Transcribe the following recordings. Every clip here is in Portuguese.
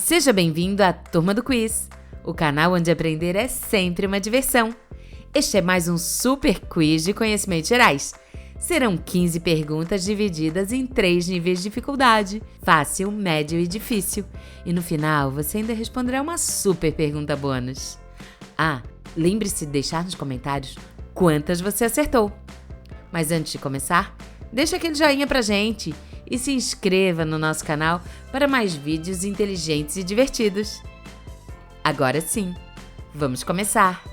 Seja bem-vindo à Turma do Quiz, o canal onde aprender é sempre uma diversão. Este é mais um super quiz de conhecimentos gerais. Serão 15 perguntas divididas em 3 níveis de dificuldade: fácil, médio e difícil. E no final, você ainda responderá uma super pergunta bônus. Lembre-se de deixar nos comentários quantas você acertou. Mas antes de começar, deixa aquele joinha pra gente e se inscreva no nosso canal para mais vídeos inteligentes e divertidos. Agora sim, vamos começar!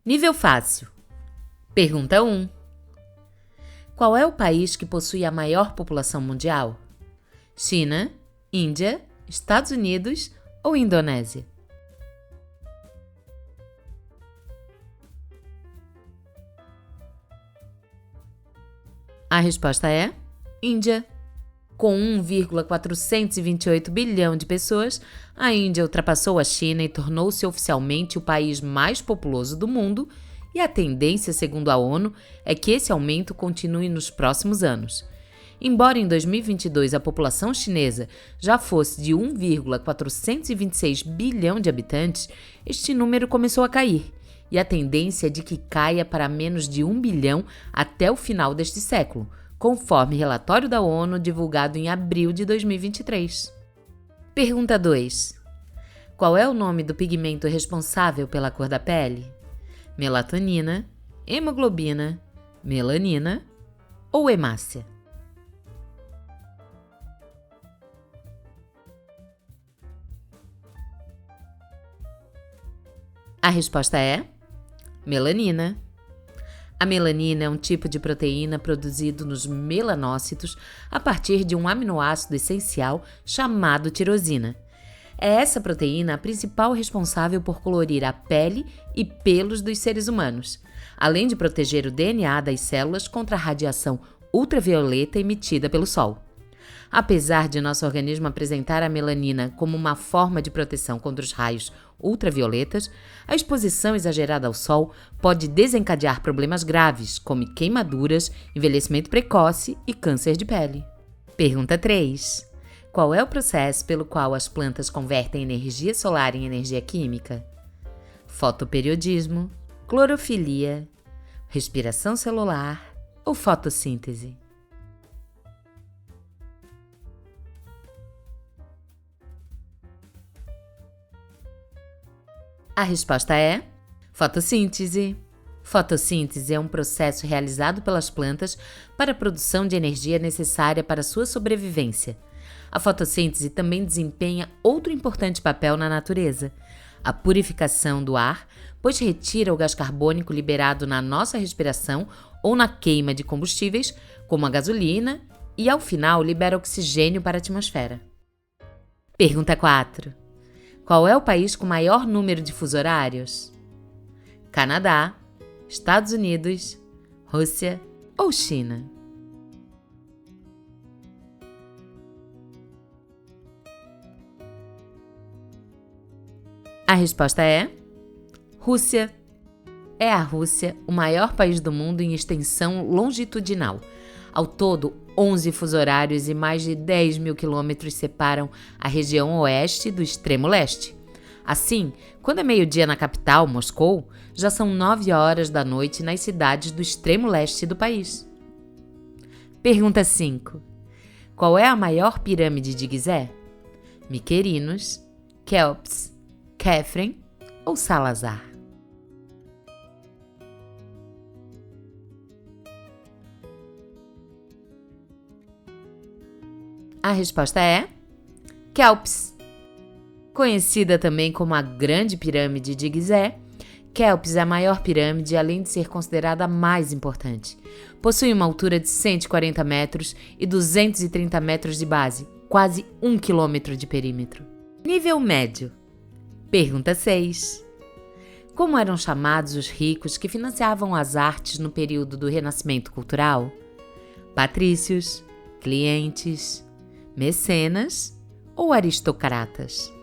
Nível fácil. Pergunta 1. Qual é o país que possui a maior população mundial? China, Índia, Estados Unidos ou Indonésia? A resposta é Índia. Com 1,428 bilhão de pessoas, a Índia ultrapassou a China e tornou-se oficialmente o país mais populoso do mundo, e a tendência, segundo a ONU, é que esse aumento continue nos próximos anos. Embora em 2022 a população chinesa já fosse de 1,426 bilhão de habitantes, este número começou a cair, e a tendência é de que caia para menos de 1 bilhão até o final deste século, conforme relatório da ONU divulgado em abril de 2023. Pergunta 2. Qual é o nome do pigmento responsável pela cor da pele? Melatonina, hemoglobina, melanina ou hemácia? A resposta é melanina. A melanina é um tipo de proteína produzido nos melanócitos a partir de um aminoácido essencial chamado tirosina. É essa proteína a principal responsável por colorir a pele e pelos dos seres humanos, além de proteger o DNA das células contra a radiação ultravioleta emitida pelo Sol. Apesar de nosso organismo apresentar a melanina como uma forma de proteção contra os raios ultravioletas, a exposição exagerada ao sol pode desencadear problemas graves, como queimaduras, envelhecimento precoce e câncer de pele. Pergunta 3. Qual é o processo pelo qual as plantas convertem energia solar em energia química? Fotoperiodismo, clorofilia, respiração celular ou fotossíntese? A resposta é fotossíntese. Fotossíntese é um processo realizado pelas plantas para a produção de energia necessária para sua sobrevivência. A fotossíntese também desempenha outro importante papel na natureza: a purificação do ar, pois retira o gás carbônico liberado na nossa respiração ou na queima de combustíveis, como a gasolina, e ao final libera oxigênio para a atmosfera. Pergunta 4. Qual é o país com maior número de fusos horários? Canadá, Estados Unidos, Rússia ou China? A resposta é Rússia. É a Rússia o maior país do mundo em extensão longitudinal. Ao todo, 11 fusos horários e mais de 10 mil quilômetros separam a região oeste do extremo leste. Assim, quando é meio-dia na capital, Moscou, já são 9 horas da noite nas cidades do extremo leste do país. Pergunta 5. Qual é a maior pirâmide de Gizé? Miquerinos, Quéops, Khafre ou Salazar? A resposta é Quéops. Conhecida também como a Grande Pirâmide de Gizé, Quéops é a maior pirâmide, além de ser considerada a mais importante. Possui uma altura de 140 metros e 230 metros de base, quase 1 quilômetro de perímetro. Nível médio. Pergunta 6. Como eram chamados os ricos que financiavam as artes no período do Renascimento Cultural? Patrícios, clientes, mecenas ou aristocratas?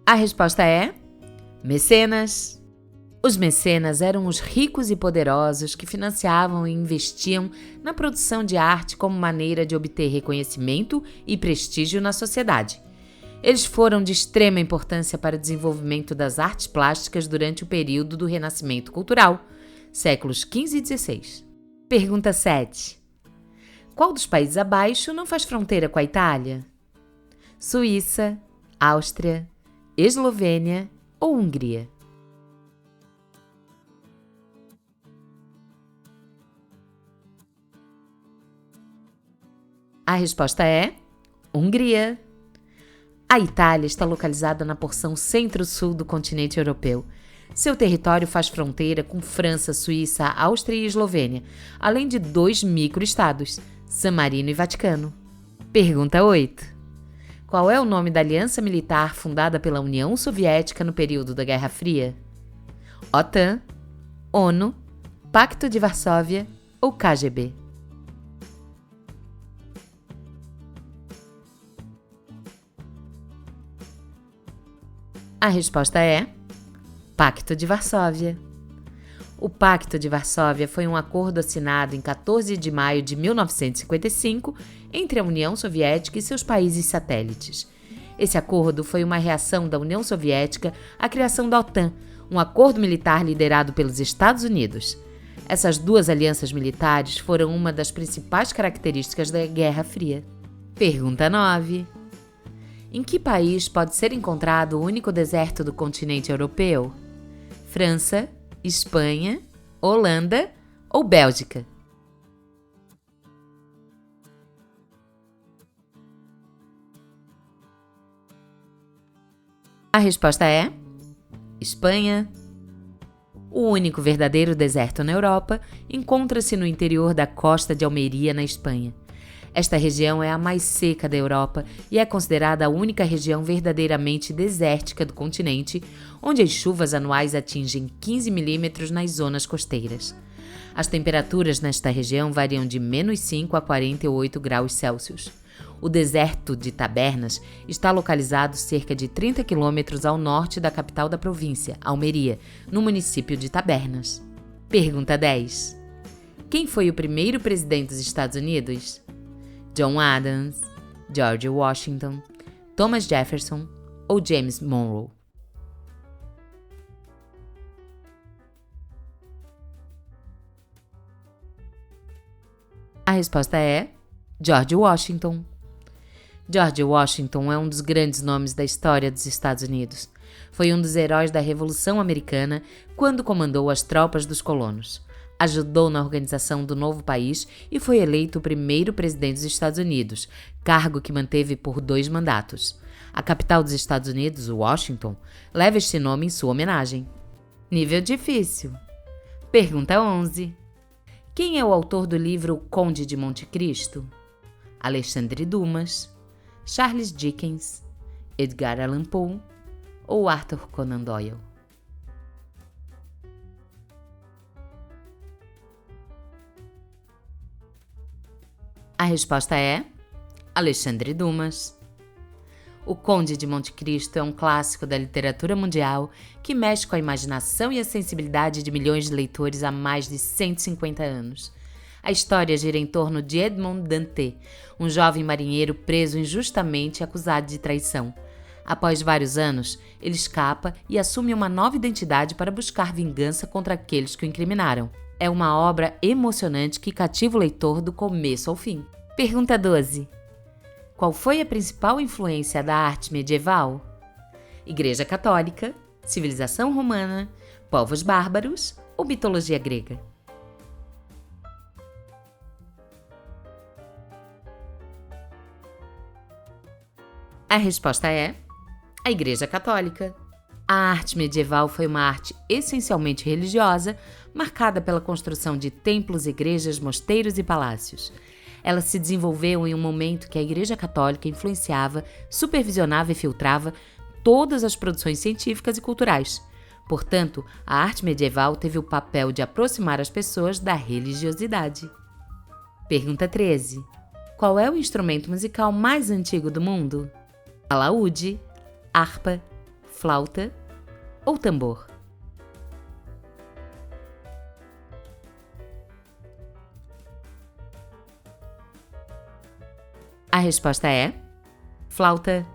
A resposta é mecenas. Os mecenas eram os ricos e poderosos que financiavam e investiam na produção de arte como maneira de obter reconhecimento e prestígio na sociedade. Eles foram de extrema importância para o desenvolvimento das artes plásticas durante o período do Renascimento Cultural, séculos XV e XVI. Pergunta 7. Qual dos países abaixo não faz fronteira com a Itália? Suíça, Áustria, Eslovênia ou Hungria? A resposta é Hungria. A Itália está localizada na porção centro-sul do continente europeu. Seu território faz fronteira com França, Suíça, Áustria e Eslovênia, além de 2 microestados, San Marino e Vaticano. Pergunta 8. Qual é o nome da aliança militar fundada pela União Soviética no período da Guerra Fria? OTAN, ONU, Pacto de Varsóvia ou KGB? A resposta é Pacto de Varsóvia. O Pacto de Varsóvia foi um acordo assinado em 14 de maio de 1955 entre a União Soviética e seus países satélites. Esse acordo foi uma reação da União Soviética à criação da OTAN, um acordo militar liderado pelos Estados Unidos. Essas duas alianças militares foram uma das principais características da Guerra Fria. Pergunta 9. Em que país pode ser encontrado o único deserto do continente europeu? França, Espanha, Holanda ou Bélgica? A resposta é Espanha. O único verdadeiro deserto na Europa encontra-se no interior da costa de Almeria, na Espanha. Esta região é a mais seca da Europa e é considerada a única região verdadeiramente desértica do continente, onde as chuvas anuais atingem 15 milímetros nas zonas costeiras. As temperaturas nesta região variam de -5 a 48 graus Celsius. O deserto de Tabernas está localizado cerca de 30 quilômetros ao norte da capital da província, Almeria, no município de Tabernas. Pergunta 10. Quem foi o primeiro presidente dos Estados Unidos? John Adams, George Washington, Thomas Jefferson ou James Monroe? A resposta é George Washington. George Washington é um dos grandes nomes da história dos Estados Unidos. Foi um dos heróis da Revolução Americana quando comandou as tropas dos colonos. Ajudou na organização do novo país e foi eleito o primeiro presidente dos Estados Unidos, cargo que manteve por 2 mandatos. A capital dos Estados Unidos, Washington, leva este nome em sua homenagem. Nível difícil. Pergunta 11. Quem é o autor do livro O Conde de Monte Cristo? Alexandre Dumas, Charles Dickens, Edgar Allan Poe ou Arthur Conan Doyle? A resposta é Alexandre Dumas. O Conde de Monte Cristo é um clássico da literatura mundial que mexe com a imaginação e a sensibilidade de milhões de leitores há mais de 150 anos. A história gira em torno de Edmond Dantès, um jovem marinheiro preso injustamente acusado de traição. Após vários anos, ele escapa e assume uma nova identidade para buscar vingança contra aqueles que o incriminaram. É uma obra emocionante que cativa o leitor do começo ao fim. Pergunta 12. Qual foi a principal influência da arte medieval? Igreja Católica, civilização romana, povos bárbaros ou mitologia grega? A resposta é a Igreja Católica. A arte medieval foi uma arte essencialmente religiosa, marcada pela construção de templos, igrejas, mosteiros e palácios. Ela se desenvolveu em um momento que a Igreja Católica influenciava, supervisionava e filtrava todas as produções científicas e culturais. Portanto, a arte medieval teve o papel de aproximar as pessoas da religiosidade. Pergunta 13. Qual é o instrumento musical mais antigo do mundo? Alaúde, harpa, flauta ou tambor? A resposta é flauta.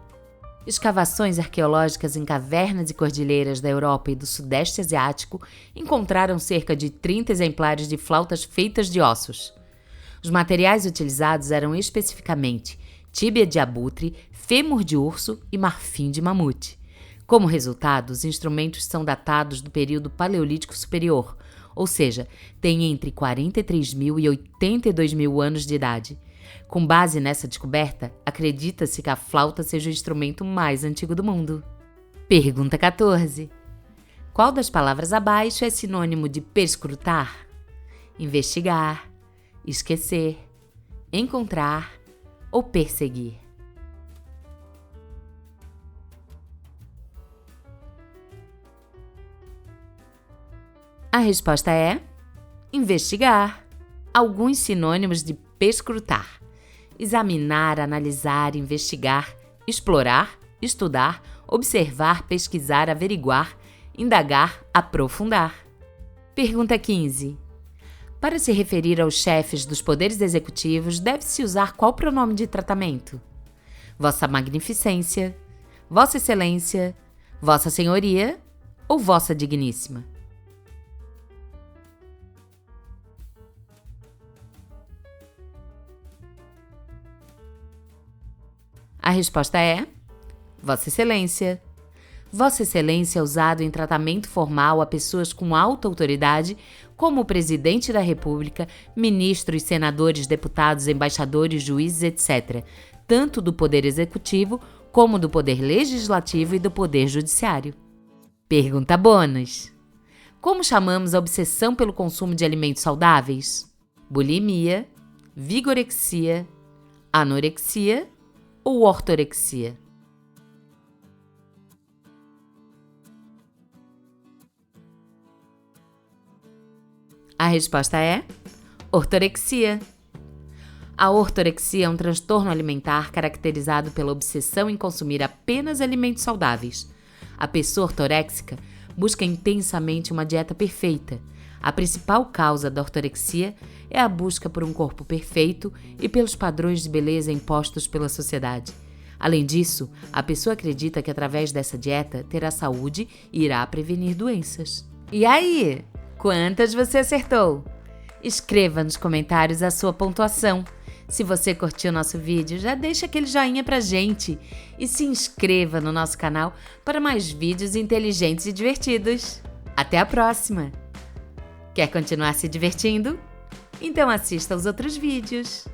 Escavações arqueológicas em cavernas e cordilheiras da Europa e do Sudeste Asiático encontraram cerca de 30 exemplares de flautas feitas de ossos. Os materiais utilizados eram especificamente tíbia de abutre, fêmur de urso e marfim de mamute. Como resultado, os instrumentos são datados do período Paleolítico Superior, ou seja, têm entre 43.000 e 82.000 anos de idade. Com base nessa descoberta, acredita-se que a flauta seja o instrumento mais antigo do mundo. Pergunta 14. Qual das palavras abaixo é sinônimo de perscrutar? Investigar, esquecer, encontrar ou perseguir? A resposta é investigar. Alguns sinônimos de perscrutar: examinar, analisar, investigar, explorar, estudar, observar, pesquisar, averiguar, indagar, aprofundar. Pergunta 15. Para se referir aos chefes dos poderes executivos, deve-se usar qual pronome de tratamento? Vossa Magnificência, Vossa Excelência, Vossa Senhoria ou Vossa Digníssima? A resposta é Vossa Excelência. Vossa Excelência é usado em tratamento formal a pessoas com alta autoridade, como o Presidente da República, ministros, senadores, deputados, embaixadores, juízes, etc., tanto do Poder Executivo como do Poder Legislativo e do Poder Judiciário. Pergunta bônus. Como chamamos a obsessão pelo consumo de alimentos saudáveis? Bulimia, vigorexia, anorexia ou ortorexia? A resposta é ortorexia. A ortorexia é um transtorno alimentar caracterizado pela obsessão em consumir apenas alimentos saudáveis. A pessoa ortoréxica busca intensamente uma dieta perfeita. A principal causa da ortorexia é a busca por um corpo perfeito e pelos padrões de beleza impostos pela sociedade. Além disso, a pessoa acredita que através dessa dieta terá saúde e irá prevenir doenças. E aí? Quantas você acertou? Escreva nos comentários a sua pontuação. Se você curtiu nosso vídeo, já deixa aquele joinha pra gente e se inscreva no nosso canal para mais vídeos inteligentes e divertidos. Até a próxima! Quer continuar se divertindo? Então assista aos outros vídeos.